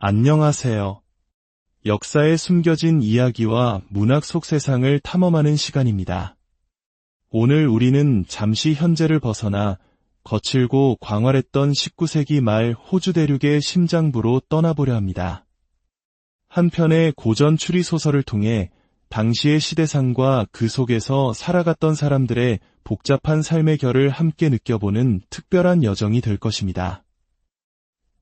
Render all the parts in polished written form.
안녕하세요. 역사에 숨겨진 이야기와 문학 속 세상을 탐험하는 시간입니다. 오늘 우리는 잠시 현재를 벗어나 거칠고 광활했던 19세기 말 호주 대륙의 심장부로 떠나보려 합니다. 한 편의 고전 추리 소설을 통해 당시의 시대상과 그 속에서 살아갔던 사람들의 복잡한 삶의 결을 함께 느껴보는 특별한 여정이 될 것입니다.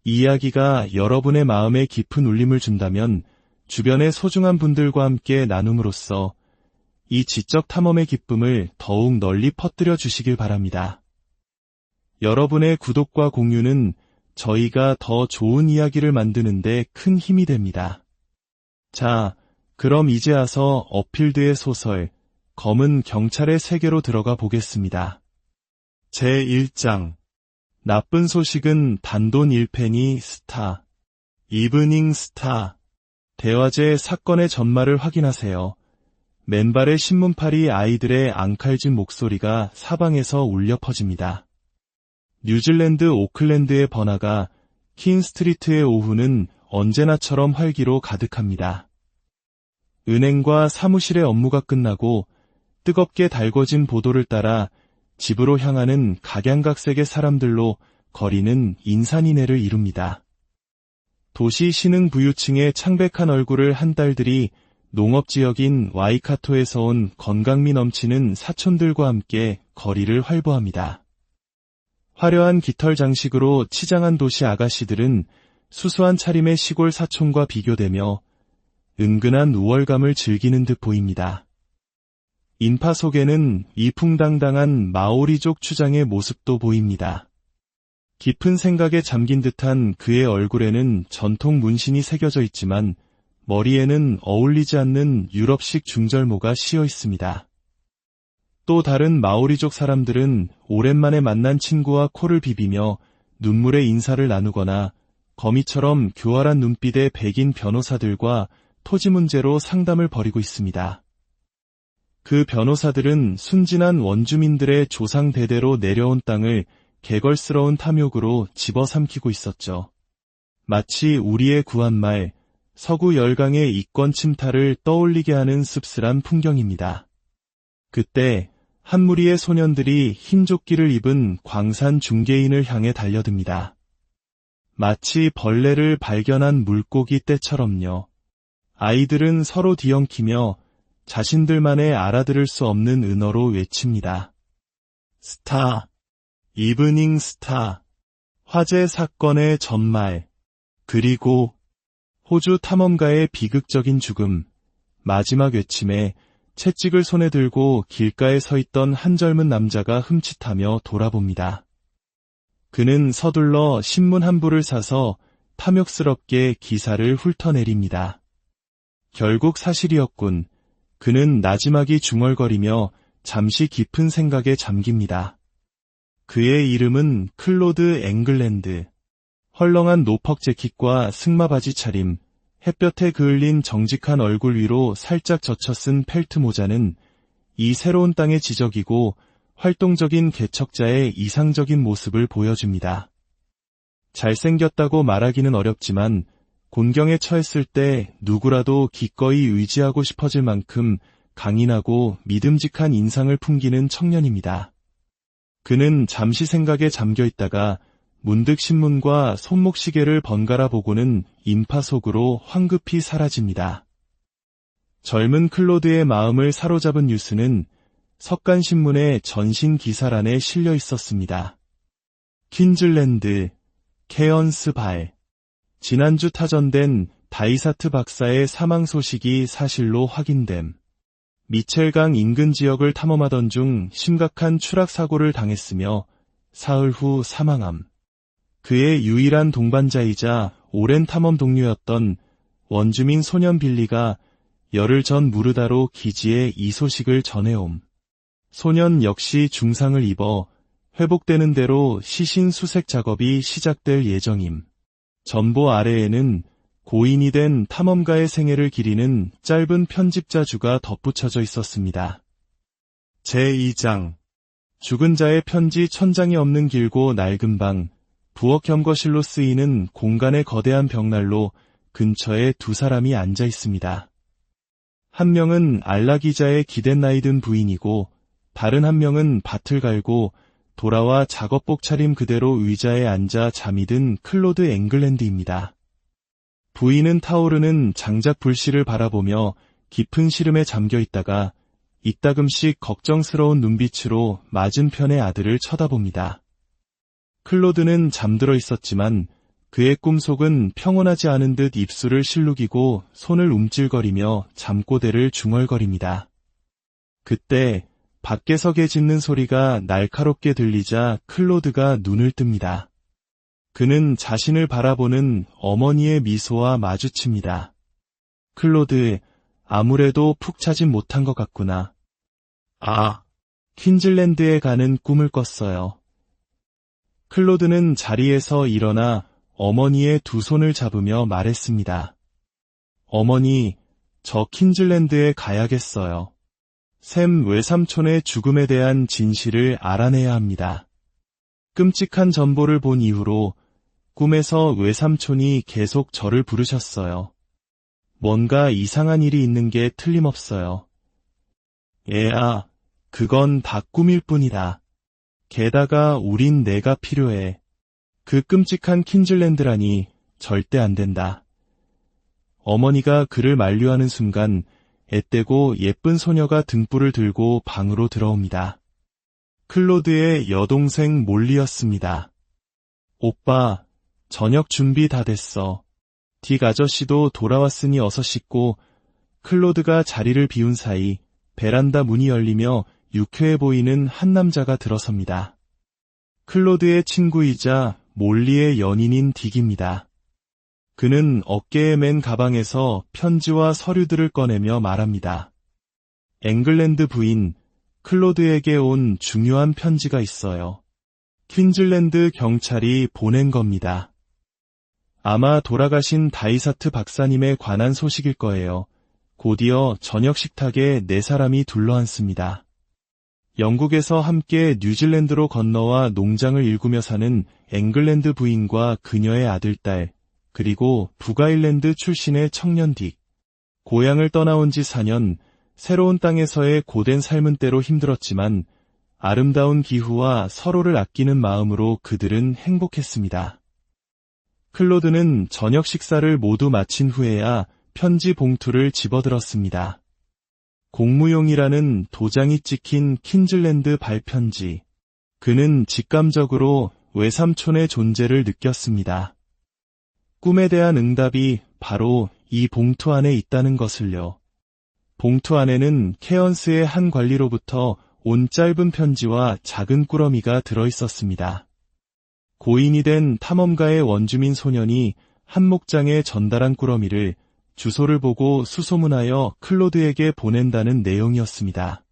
이 이야기가 여러분의 마음에 깊은 울림을 준다면 주변의 소중한 분들과 함께 나눔으로써 이 지적 탐험의 기쁨을 더욱 널리 퍼뜨려 주시길 바랍니다. 여러분의 구독과 공유는 저희가 더 좋은 이야기를 만드는 데 큰 힘이 됩니다. 자, 그럼 이제 와서 어필드의 소설 검은 경찰의 세계로 들어가 보겠습니다. 제1장 나쁜 소식은 단돈 1페니 스타 이브닝 스타 대화제 사건의 전말을 확인하세요. 맨발의 신문팔이 아이들의 앙칼진 목소리가 사방에서 울려 퍼집니다. 뉴질랜드 오클랜드의 번화가 퀸스트리트의 오후는 언제나처럼 활기로 가득합니다. 은행과 사무실의 업무가 끝나고 뜨겁게 달궈진 보도를 따라 집으로 향하는 각양각색의 사람들로 거리는 인산인해를 이룹니다. 도시 신흥부유층의 창백한 얼굴을 한 딸들이 농업지역인 와이카토에서 온 건강미 넘치는 사촌들과 함께 거리를 활보합니다. 화려한 깃털 장식으로 치장한 도시 아가씨들은 수수한 차림의 시골 사촌과 비교되며 은근한 우월감을 즐기는 듯 보입니다. 인파 속에는 이풍당당한 마오리족 추장의 모습도 보입니다. 깊은 생각에 잠긴 듯한 그의 얼굴에는 전통 문신이 새겨져 있지만 머리에는 어울리지 않는 유럽식 중절모가 씌어 있습니다. 또 다른 마오리족 사람들은 오랜만에 만난 친구와 코를 비비며 눈물의 인사를 나누거나 거미처럼 교활한 눈빛의 백인 변호사들과 토지 문제로 상담을 벌이고 있습니다. 그 변호사들은 순진한 원주민들의 조상 대대로 내려온 땅을 개걸스러운 탐욕으로 집어삼키고 있었죠. 마치 우리의 구한말, 서구 열강의 이권 침탈을 떠올리게 하는 씁쓸한 풍경입니다. 그때 한 무리의 소년들이 흰 조끼를 입은 광산 중개인을 향해 달려듭니다. 마치 벌레를 발견한 물고기 떼처럼요. 아이들은 서로 뒤엉키며 자신들만의 알아들을 수 없는 은어로 외칩니다. 스타, 이브닝 스타, 화재 사건의 전말, 그리고 호주 탐험가의 비극적인 죽음, 마지막 외침에 채찍을 손에 들고 길가에 서 있던 한 젊은 남자가 흠칫하며 돌아봅니다. 그는 서둘러 신문 한 부를 사서 탐욕스럽게 기사를 훑어내립니다. 결국 사실이었군. 그는 나지막이 중얼거리며 잠시 깊은 생각에 잠깁니다. 그의 이름은 클로드 앵글랜드. 헐렁한 노퍽 재킷과 승마 바지 차림, 햇볕에 그을린 정직한 얼굴 위로 살짝 젖혀 쓴 펠트 모자는 이 새로운 땅의 지적이고 활동적인 개척자의 이상적인 모습을 보여줍니다. 잘생겼다고 말하기는 어렵지만 곤경에 처했을 때 누구라도 기꺼이 의지하고 싶어질 만큼 강인하고 믿음직한 인상을 풍기는 청년입니다. 그는 잠시 생각에 잠겨 있다가 문득 신문과 손목시계를 번갈아 보고는 인파 속으로 황급히 사라집니다. 젊은 클로드의 마음을 사로잡은 뉴스는 석간신문의 전신 기사란에 실려 있었습니다. 퀸즐랜드, 케언스 발. 지난주 타전된 다이사트 박사의 사망 소식이 사실로 확인됨. 미첼강 인근 지역을 탐험하던 중 심각한 추락 사고를 당했으며 사흘 후 사망함. 그의 유일한 동반자이자 오랜 탐험 동료였던 원주민 소년 빌리가 열흘 전 무르다로 기지에 이 소식을 전해옴. 소년 역시 중상을 입어 회복되는 대로 시신 수색 작업이 시작될 예정임. 전보 아래에는 고인이 된 탐험가의 생애를 기리는 짧은 편집자주가 덧붙여져 있었습니다. 제2장 죽은 자의 편지 1000장이 없는 길고 낡은 방, 부엌 겸거실로 쓰이는 공간의 거대한 벽난로 근처에 두 사람이 앉아 있습니다. 한 명은 알라 기자의 기댄 나이 든 부인이고 다른 한 명은 밭을 갈고 돌아와 작업복 차림 그대로 의자에 앉아 잠이 든 클로드 앵글랜드입니다. 부인은 타오르는 장작 불씨를 바라보며 깊은 시름에 잠겨 있다가 이따금씩 걱정스러운 눈빛으로 맞은편의 아들을 쳐다봅니다. 클로드는 잠들어 있었지만 그의 꿈속은 평온하지 않은 듯 입술을 실룩이고 손을 움찔거리며 잠꼬대를 중얼거립니다. 그때 밖에서 개 짖는 소리가 날카롭게 들리자 클로드가 눈을 뜹니다. 그는 자신을 바라보는 어머니의 미소와 마주칩니다. 클로드, 아무래도 푹 자진 못한 것 같구나. 퀸즐랜드에 가는 꿈을 꿨어요. 클로드는 자리에서 일어나 어머니의 두 손을 잡으며 말했습니다. 어머니, 저 퀸즐랜드에 가야겠어요. 샘 외삼촌의 죽음에 대한 진실을 알아내야 합니다. 끔찍한 전보를 본 이후로 꿈에서 외삼촌이 계속 저를 부르셨어요. 뭔가 이상한 일이 있는 게 틀림없어요. 애야, 그건 다 꿈일 뿐이다. 게다가 우린 내가 필요해. 그 끔찍한 퀸즐랜드라니 절대 안 된다. 어머니가 그를 만류하는 순간 앳되고 예쁜 소녀가 등불을 들고 방으로 들어옵니다. 클로드의 여동생 몰리였습니다. 오빠, 저녁 준비 다 됐어. 딕 아저씨도 돌아왔으니 어서 씻고. 클로드가 자리를 비운 사이 베란다 문이 열리며 유쾌해 보이는 한 남자가 들어섭니다. 클로드의 친구이자 몰리의 연인인 딕입니다. 그는 어깨에 맨 가방에서 편지와 서류들을 꺼내며 말합니다. 앵글랜드 부인, 클로드에게 온 중요한 편지가 있어요. 퀸즐랜드 경찰이 보낸 겁니다. 아마 돌아가신 다이사트 박사님에 관한 소식일 거예요. 곧이어 저녁 식탁에 네 사람이 둘러앉습니다. 영국에서 함께 뉴질랜드로 건너와 농장을 일구며 사는 앵글랜드 부인과 그녀의 아들딸, 그리고 북아일랜드 출신의 청년 딕. 고향을 떠나온 지 4년, 새로운 땅에서의 고된 삶은 때로 힘들었지만 아름다운 기후와 서로를 아끼는 마음으로 그들은 행복했습니다. 클로드는 저녁 식사를 모두 마친 후에야 편지 봉투를 집어들었습니다. 공무용이라는 도장이 찍힌 퀸즐랜드 발편지. 그는 직감적으로 외삼촌의 존재를 느꼈습니다. 꿈에 대한 응답이 바로 이 봉투 안에 있다는 것을요. 봉투 안에는 케언스의 한 관리로부터 온 짧은 편지와 작은 꾸러미가 들어있었습니다. 고인이 된 탐험가의 원주민 소년이 한 목장에 전달한 꾸러미를 주소를 보고 수소문하여 클로드에게 보낸다는 내용이었습니다.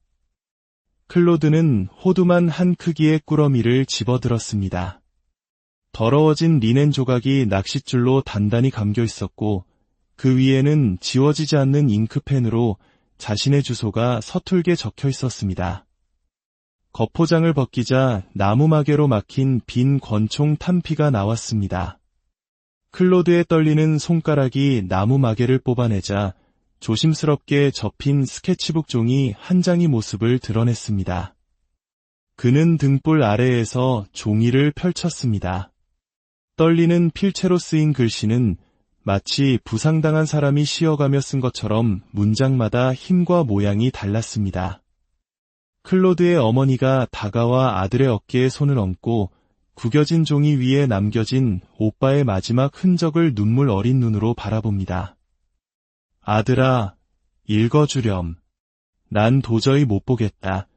클로드는 호두만 한 크기의 꾸러미를 집어들었습니다. 더러워진 리넨 조각이 낚싯줄로 단단히 감겨 있었고 그 위에는 지워지지 않는 잉크펜으로 자신의 주소가 서툴게 적혀 있었습니다. 겉포장을 벗기자 나무마개로 막힌 빈 권총 탄피가 나왔습니다. 클로드의 떨리는 손가락이 나무마개를 뽑아내자 조심스럽게 접힌 스케치북 종이 한 장의 모습을 드러냈습니다. 그는 등불 아래에서 종이를 펼쳤습니다. 떨리는 필체로 쓰인 글씨는 마치 부상당한 사람이 쉬어가며 쓴 것처럼 문장마다 힘과 모양이 달랐습니다. 클로드의 어머니가 다가와 아들의 어깨에 손을 얹고 구겨진 종이 위에 남겨진 오빠의 마지막 흔적을 눈물 어린 눈으로 바라봅니다. 아들아, 읽어주렴. 난 도저히 못 보겠다.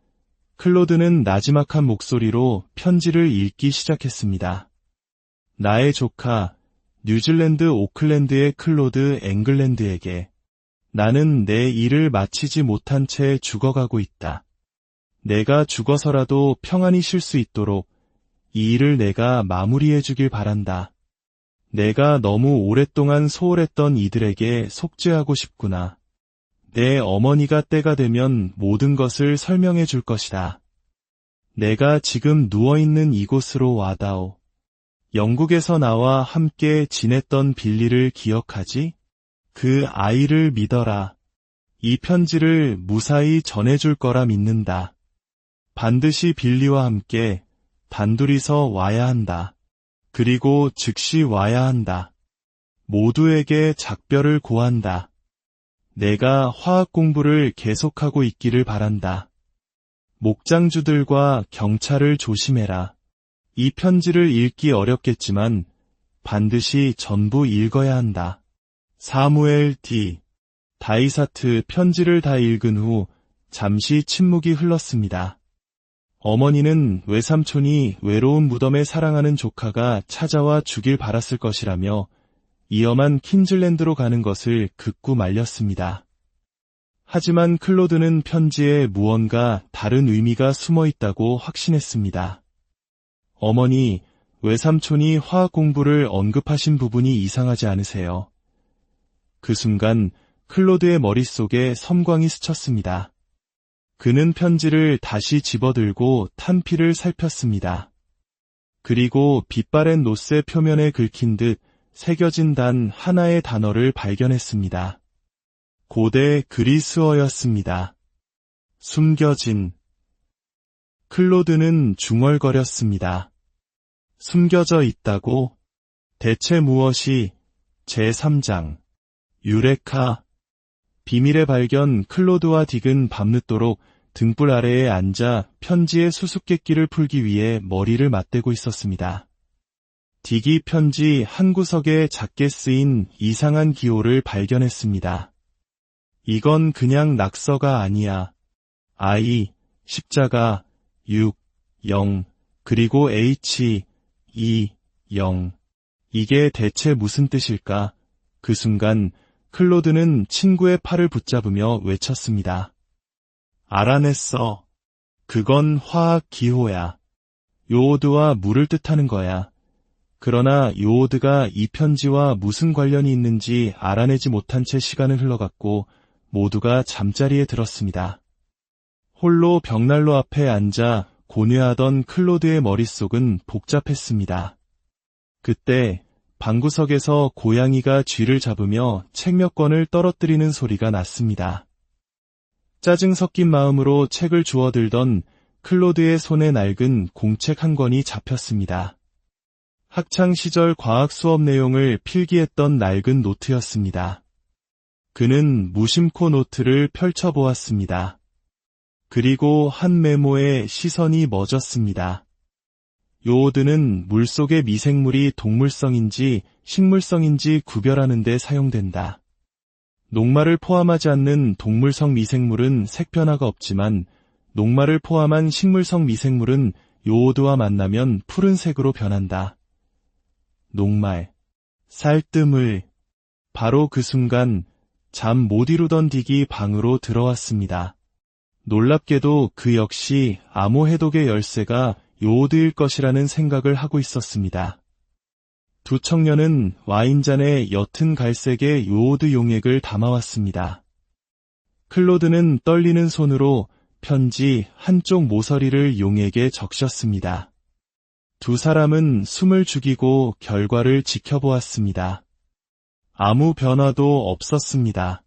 클로드는 나지막한 목소리로 편지를 읽기 시작했습니다. 나의 조카, 뉴질랜드 오클랜드의 클로드 앵글랜드에게 나는 내 일을 마치지 못한 채 죽어가고 있다. 내가 죽어서라도 평안히 쉴 수 있도록 이 일을 내가 마무리해 주길 바란다. 내가 너무 오랫동안 소홀했던 이들에게 속죄하고 싶구나. 내 어머니가 때가 되면 모든 것을 설명해 줄 것이다. 내가 지금 누워있는 이곳으로 와다오. 영국에서 나와 함께 지냈던 빌리를 기억하지? 그 아이를 믿어라. 이 편지를 무사히 전해줄 거라 믿는다. 반드시 빌리와 함께 단둘이서 와야 한다. 그리고 즉시 와야 한다. 모두에게 작별을 고한다. 내가 화학 공부를 계속하고 있기를 바란다. 목장주들과 경찰을 조심해라. 이 편지를 읽기 어렵겠지만 반드시 전부 읽어야 한다. 사무엘 D. 다이사트 편지를 다 읽은 후 잠시 침묵이 흘렀습니다. 어머니는 외삼촌이 외로운 무덤에 사랑하는 조카가 찾아와 주길 바랐을 것이라며 위험한 킨즐랜드로 가는 것을 극구 말렸습니다. 하지만 클로드는 편지에 무언가 다른 의미가 숨어 있다고 확신했습니다. 어머니, 외삼촌이 화학 공부를 언급하신 부분이 이상하지 않으세요? 그 순간 클로드의 머릿속에 섬광이 스쳤습니다. 그는 편지를 다시 집어들고 탄피를 살폈습니다. 그리고 빛바랜 노스의 표면에 긁힌 듯 새겨진 단 하나의 단어를 발견했습니다. 고대 그리스어였습니다. 숨겨진. 클로드는 중얼거렸습니다. 숨겨져 있다고? 대체 무엇이? 제3장. 유레카. 비밀의 발견. 클로드와 딕은 밤늦도록 등불 아래에 앉아 편지의 수수께끼를 풀기 위해 머리를 맞대고 있었습니다. 딕이 편지 한 구석에 작게 쓰인 이상한 기호를 발견했습니다. 이건 그냥 낙서가 아니야. I, 십자가, 6, 0, 그리고 H, 2, 0. 이게 대체 무슨 뜻일까? 그 순간 클로드는 친구의 팔을 붙잡으며 외쳤습니다. 알아냈어. 그건 화학 기호야. 요오드와 물을 뜻하는 거야. 그러나 요오드가 이 편지와 무슨 관련이 있는지 알아내지 못한 채 시간은 흘러갔고 모두가 잠자리에 들었습니다. 홀로 벽난로 앞에 앉아 고뇌하던 클로드의 머릿속은 복잡했습니다. 그때 방구석에서 고양이가 쥐를 잡으며 책 몇 권을 떨어뜨리는 소리가 났습니다. 짜증 섞인 마음으로 책을 주워들던 클로드의 손에 낡은 공책 한 권이 잡혔습니다. 학창시절 과학 수업 내용을 필기했던 낡은 노트였습니다. 그는 무심코 노트를 펼쳐보았습니다. 그리고 한 메모에 시선이 멎었습니다. 요오드는 물속의 미생물이 동물성인지 식물성인지 구별하는 데 사용된다. 녹말을 포함하지 않는 동물성 미생물은 색변화가 없지만 녹말을 포함한 식물성 미생물은 요오드와 만나면 푸른색으로 변한다. 녹말, 살뜨물. 바로 그 순간 잠 못 이루던 딕이 방으로 들어왔습니다. 놀랍게도 그 역시 암호 해독의 열쇠가 요오드일 것이라는 생각을 하고 있었습니다. 두 청년은 와인잔에 옅은 갈색의 요오드 용액을 담아왔습니다. 클로드는 떨리는 손으로 편지 한쪽 모서리를 용액에 적셨습니다. 두 사람은 숨을 죽이고 결과를 지켜보았습니다. 아무 변화도 없었습니다.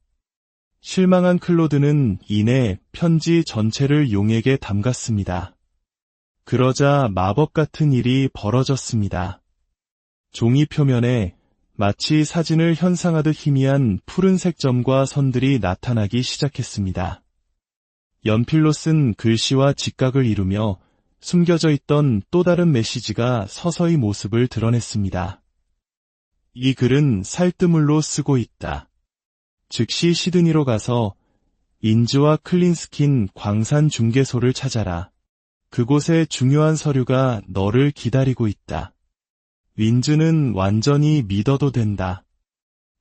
실망한 클로드는 이내 편지 전체를 용액에 담갔습니다. 그러자 마법 같은 일이 벌어졌습니다. 종이 표면에 마치 사진을 현상하듯 희미한 푸른색 점과 선들이 나타나기 시작했습니다. 연필로 쓴 글씨와 직각을 이루며 숨겨져 있던 또 다른 메시지가 서서히 모습을 드러냈습니다. 이 글은 살뜨물로 쓰고 있다. 즉시 시드니로 가서 인즈와 클린스킨 광산 중개소를 찾아라. 그곳에 중요한 서류가 너를 기다리고 있다. 윈즈는 완전히 믿어도 된다.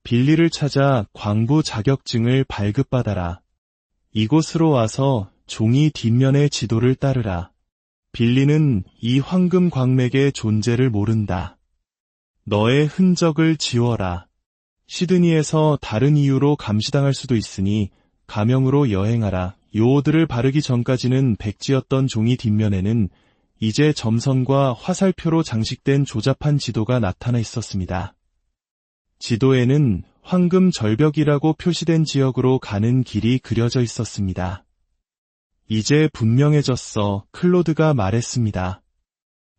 빌리를 찾아 광부 자격증을 발급받아라. 이곳으로 와서 종이 뒷면의 지도를 따르라. 빌리는 이 황금 광맥의 존재를 모른다. 너의 흔적을 지워라. 시드니에서 다른 이유로 감시당할 수도 있으니 가명으로 여행하라. 요오드를 바르기 전까지는 백지였던 종이 뒷면에는 이제 점선과 화살표로 장식된 조잡한 지도가 나타나 있었습니다. 지도에는 황금 절벽이라고 표시된 지역으로 가는 길이 그려져 있었습니다. 이제 분명해졌어, 클로드가 말했습니다.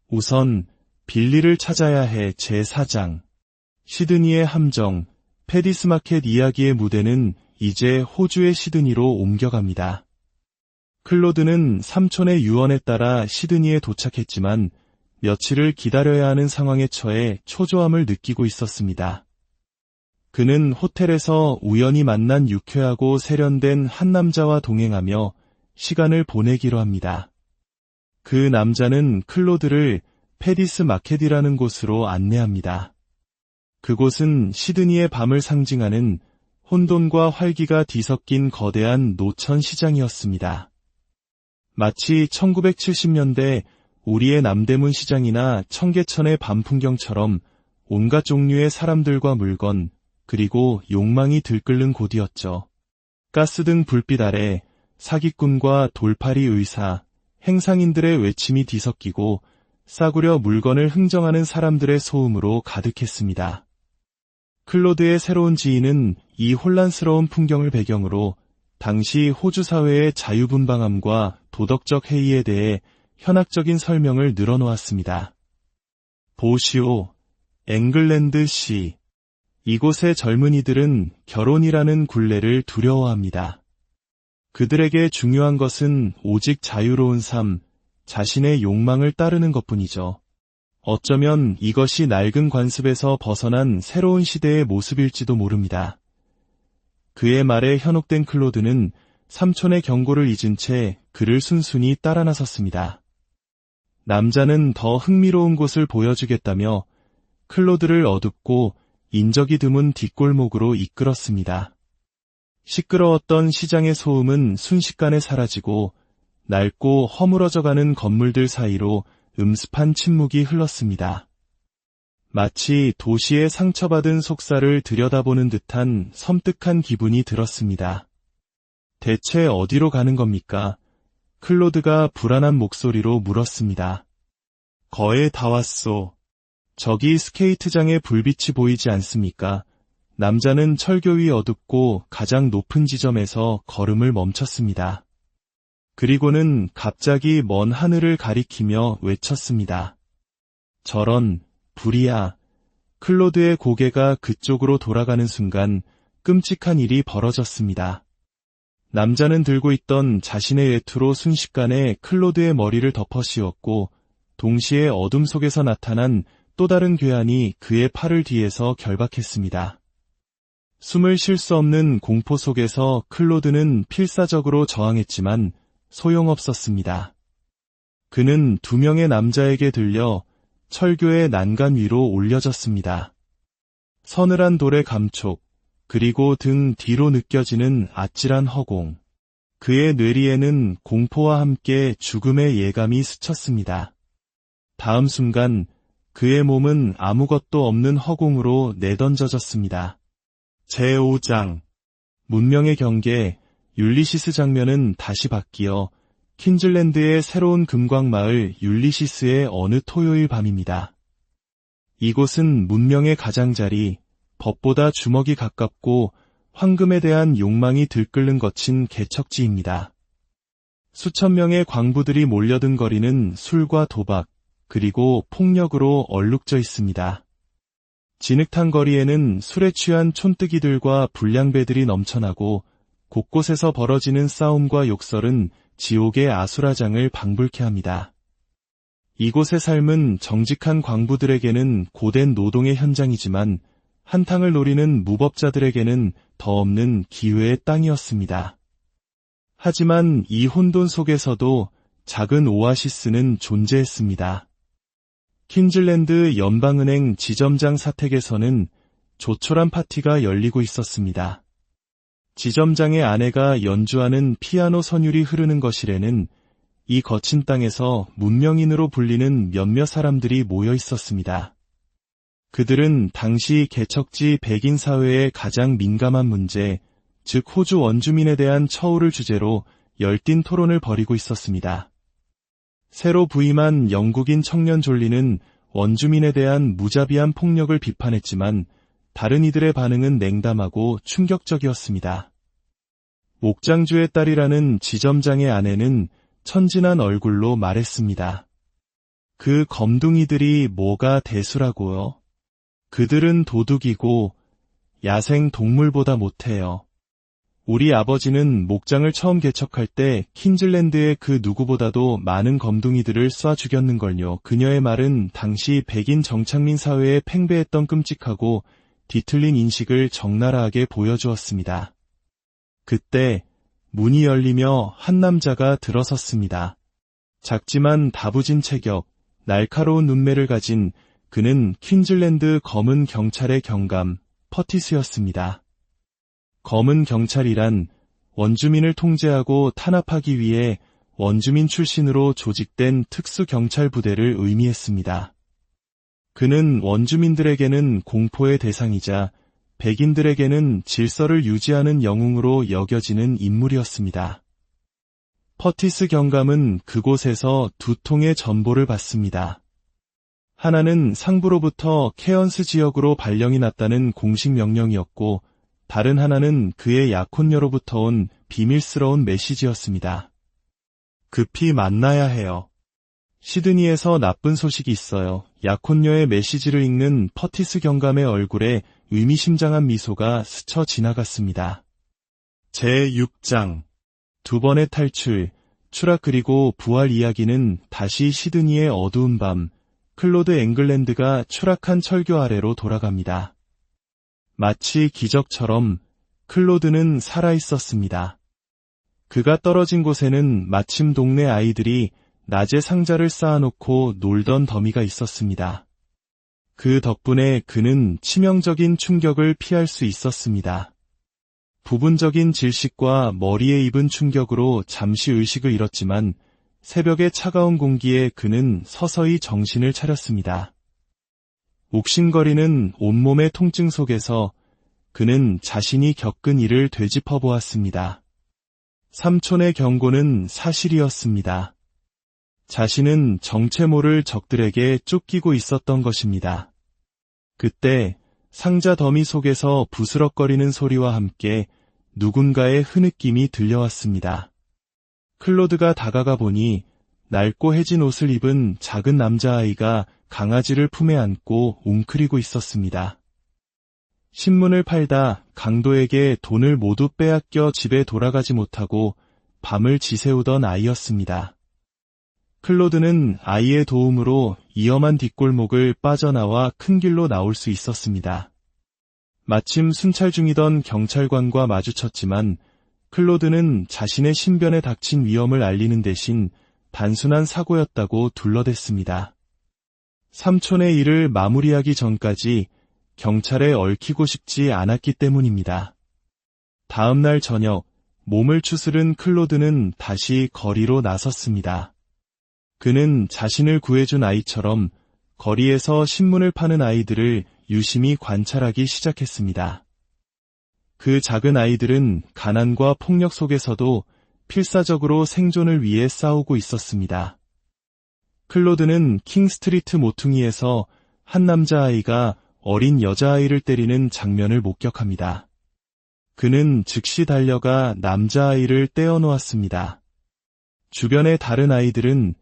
우선 빌리를 찾아야 해. 제4장. 시드니의 함정, 패디스마켓 이야기의 무대는 이제 호주의 시드니로 옮겨갑니다. 클로드는 삼촌의 유언에 따라 시드니에 도착했지만 며칠을 기다려야 하는 상황에 처해 초조함을 느끼고 있었습니다. 그는 호텔에서 우연히 만난 유쾌하고 세련된 한 남자와 동행하며 시간을 보내기로 합니다. 그 남자는 클로드를 패디스 마켓이라는 곳으로 안내합니다. 그곳은 시드니의 밤을 상징하는 혼돈과 활기가 뒤섞인 거대한 노천 시장이었습니다. 마치 1970년대 우리의 남대문 시장이나 청계천의 밤 풍경처럼 온갖 종류의 사람들과 물건, 그리고 욕망이 들끓는 곳이었죠. 가스등 불빛 아래 사기꾼과 돌팔이 의사, 행상인들의 외침이 뒤섞이고 싸구려 물건을 흥정하는 사람들의 소음으로 가득했습니다. 클로드의 새로운 지인은 이 혼란스러운 풍경을 배경으로 당시 호주 사회의 자유분방함과 도덕적 해이에 대해 현학적인 설명을 늘어놓았습니다. 보시오, 앵글랜드 시. 이곳의 젊은이들은 결혼이라는 굴레를 두려워합니다. 그들에게 중요한 것은 오직 자유로운 삶, 자신의 욕망을 따르는 것뿐이죠. 어쩌면 이것이 낡은 관습에서 벗어난 새로운 시대의 모습일지도 모릅니다. 그의 말에 현혹된 클로드는 삼촌의 경고를 잊은 채 그를 순순히 따라 나섰습니다. 남자는 더 흥미로운 곳을 보여주겠다며 클로드를 어둡고 인적이 드문 뒷골목으로 이끌었습니다. 시끄러웠던 시장의 소음은 순식간에 사라지고 낡고 허물어져가는 건물들 사이로 음습한 침묵이 흘렀습니다. 마치 도시의 상처받은 속살을 들여다보는 듯한 섬뜩한 기분이 들었습니다. 대체 어디로 가는 겁니까? 클로드가 불안한 목소리로 물었습니다. 거의 다 왔소. 저기 스케이트장의 불빛이 보이지 않습니까? 남자는 철교 위 어둡고 가장 높은 지점에서 걸음을 멈췄습니다. 그리고는 갑자기 먼 하늘을 가리키며 외쳤습니다. 저런, 불이야. 클로드의 고개가 그쪽으로 돌아가는 순간 끔찍한 일이 벌어졌습니다. 남자는 들고 있던 자신의 외투로 순식간에 클로드의 머리를 덮어 씌웠고 동시에 어둠 속에서 나타난 또 다른 괴한이 그의 팔을 뒤에서 결박했습니다. 숨을 쉴 수 없는 공포 속에서 클로드는 필사적으로 저항했지만 소용없었습니다. 그는 두 명의 남자에게 들려 철교의 난간 위로 올려졌습니다. 서늘한 돌의 감촉, 그리고 등 뒤로 느껴지는 아찔한 허공. 그의 뇌리에는 공포와 함께 죽음의 예감이 스쳤습니다. 다음 순간 그의 몸은 아무것도 없는 허공으로 내던져졌습니다. 제5장. 문명의 경계, 율리시스 장면은 다시 바뀌어 퀸즐랜드의 새로운 금광마을 율리시스의 어느 토요일 밤입니다. 이곳은 문명의 가장자리, 법보다 주먹이 가깝고 황금에 대한 욕망이 들끓는 거친 개척지입니다. 수천 명의 광부들이 몰려든 거리는 술과 도박, 그리고 폭력으로 얼룩져 있습니다. 진흙탕 거리에는 술에 취한 촌뜨기들과 불량배들이 넘쳐나고 곳곳에서 벌어지는 싸움과 욕설은 지옥의 아수라장을 방불케 합니다. 이곳의 삶은 정직한 광부들에게는 고된 노동의 현장이지만 한탕을 노리는 무법자들에게는 더 없는 기회의 땅이었습니다. 하지만 이 혼돈 속에서도 작은 오아시스는 존재했습니다. 퀸즐랜드 연방은행 지점장 사택에서는 조촐한 파티가 열리고 있었습니다. 지점장의 아내가 연주하는 피아노 선율이 흐르는 거실에는 이 거친 땅에서 문명인으로 불리는 몇몇 사람들이 모여 있었습니다. 그들은 당시 개척지 백인 사회의 가장 민감한 문제, 즉 호주 원주민에 대한 처우를 주제로 열띤 토론을 벌이고 있었습니다. 새로 부임한 영국인 청년 졸리는 원주민에 대한 무자비한 폭력을 비판했지만 다른 이들의 반응은 냉담하고 충격적이었습니다. 목장주의 딸이라는 지점장의 아내는 천진한 얼굴로 말했습니다. 그 검둥이들이 뭐가 대수라고요? 그들은 도둑이고 야생 동물보다 못해요. 우리 아버지는 목장을 처음 개척할 때 퀸즐랜드의 그 누구보다도 많은 검둥이들을 쏴 죽였는걸요. 그녀의 말은 당시 백인 정착민 사회에 팽배했던 끔찍하고 뒤틀린 인식을 적나라하게 보여주었습니다. 그때 문이 열리며 한 남자가 들어섰습니다. 작지만 다부진 체격, 날카로운 눈매를 가진 그는 퀸즐랜드 검은 경찰의 경감, 퍼티스였습니다. 검은 경찰이란 원주민을 통제하고 탄압하기 위해 원주민 출신으로 조직된 특수경찰 부대를 의미했습니다. 그는 원주민들에게는 공포의 대상이자 백인들에게는 질서를 유지하는 영웅으로 여겨지는 인물이었습니다. 퍼티스 경감은 그곳에서 두 통의 전보를 받습니다. 하나는 상부로부터 케언스 지역으로 발령이 났다는 공식 명령이었고, 다른 하나는 그의 약혼녀로부터 온 비밀스러운 메시지였습니다. 급히 만나야 해요. 시드니에서 나쁜 소식이 있어요. 약혼녀의 메시지를 읽는 퍼티스 경감의 얼굴에 의미심장한 미소가 스쳐 지나갔습니다. 제6장 두 번의 탈출, 추락 그리고 부활 이야기는 다시 시드니의 어두운 밤, 클로드 앵글랜드가 추락한 철교 아래로 돌아갑니다. 마치 기적처럼 클로드는 살아있었습니다. 그가 떨어진 곳에는 마침 동네 아이들이 낮에 상자를 쌓아놓고 놀던 더미가 있었습니다. 그 덕분에 그는 치명적인 충격을 피할 수 있었습니다. 부분적인 질식과 머리에 입은 충격으로 잠시 의식을 잃었지만 새벽의 차가운 공기에 그는 서서히 정신을 차렸습니다. 욱신거리는 온몸의 통증 속에서 그는 자신이 겪은 일을 되짚어 보았습니다. 삼촌의 경고는 사실이었습니다. 자신은 정체 모를 적들에게 쫓기고 있었던 것입니다. 그때 상자 더미 속에서 부스럭거리는 소리와 함께 누군가의 흐느낌이 들려왔습니다. 클로드가 다가가 보니 낡고 해진 옷을 입은 작은 남자아이가 강아지를 품에 안고 웅크리고 있었습니다. 신문을 팔다 강도에게 돈을 모두 빼앗겨 집에 돌아가지 못하고 밤을 지새우던 아이였습니다. 클로드는 아이의 도움으로 위험한 뒷골목을 빠져나와 큰 길로 나올 수 있었습니다. 마침 순찰 중이던 경찰관과 마주쳤지만 클로드는 자신의 신변에 닥친 위험을 알리는 대신 단순한 사고였다고 둘러댔습니다. 삼촌의 일을 마무리하기 전까지 경찰에 얽히고 싶지 않았기 때문입니다. 다음 날 저녁, 몸을 추스른 클로드는 다시 거리로 나섰습니다. 그는 자신을 구해준 아이처럼 거리에서 신문을 파는 아이들을 유심히 관찰하기 시작했습니다. 그 작은 아이들은 가난과 폭력 속에서도 필사적으로 생존을 위해 싸우고 있었습니다. 클로드는 킹스트리트 모퉁이에서 한 남자아이가 어린 여자아이를 때리는 장면을 목격합니다. 그는 즉시 달려가 남자아이를 떼어놓았습니다. 주변의 다른 아이들은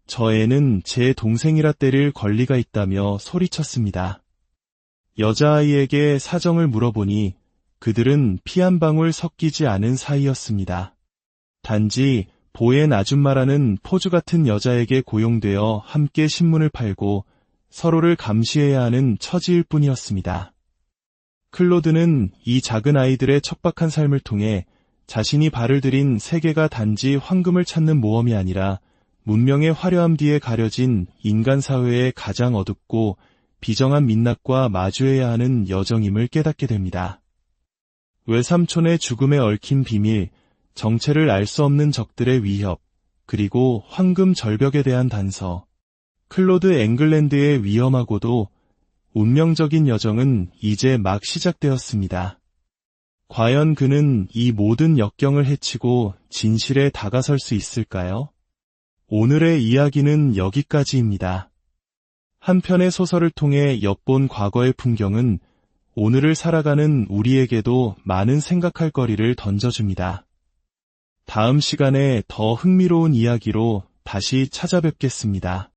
저 애는 제 동생이라 때릴 권리가 있다며 소리쳤습니다. 여자아이에게 사정을 물어보니 그들은 피 한 방울 섞이지 않은 사이였습니다. 단지 보엔 아줌마라는 포주 같은 여자에게 고용되어 함께 신문을 팔고 서로를 감시해야 하는 처지일 뿐이었습니다. 클로드는 이 작은 아이들의 척박한 삶을 통해 자신이 발을 들인 세계가 단지 황금을 찾는 모험이 아니라 문명의 화려함 뒤에 가려진 인간 사회의 가장 어둡고 비정한 민낯과 마주해야 하는 여정임을 깨닫게 됩니다. 외삼촌의 죽음에 얽힌 비밀, 정체를 알 수 없는 적들의 위협, 그리고 황금 절벽에 대한 단서. 클로드 앵글랜드의 위험하고도 운명적인 여정은 이제 막 시작되었습니다. 과연 그는 이 모든 역경을 헤치고 진실에 다가설 수 있을까요? 오늘의 이야기는 여기까지입니다. 한 편의 소설을 통해 엿본 과거의 풍경은 오늘을 살아가는 우리에게도 많은 생각할 거리를 던져줍니다. 다음 시간에 더 흥미로운 이야기로 다시 찾아뵙겠습니다.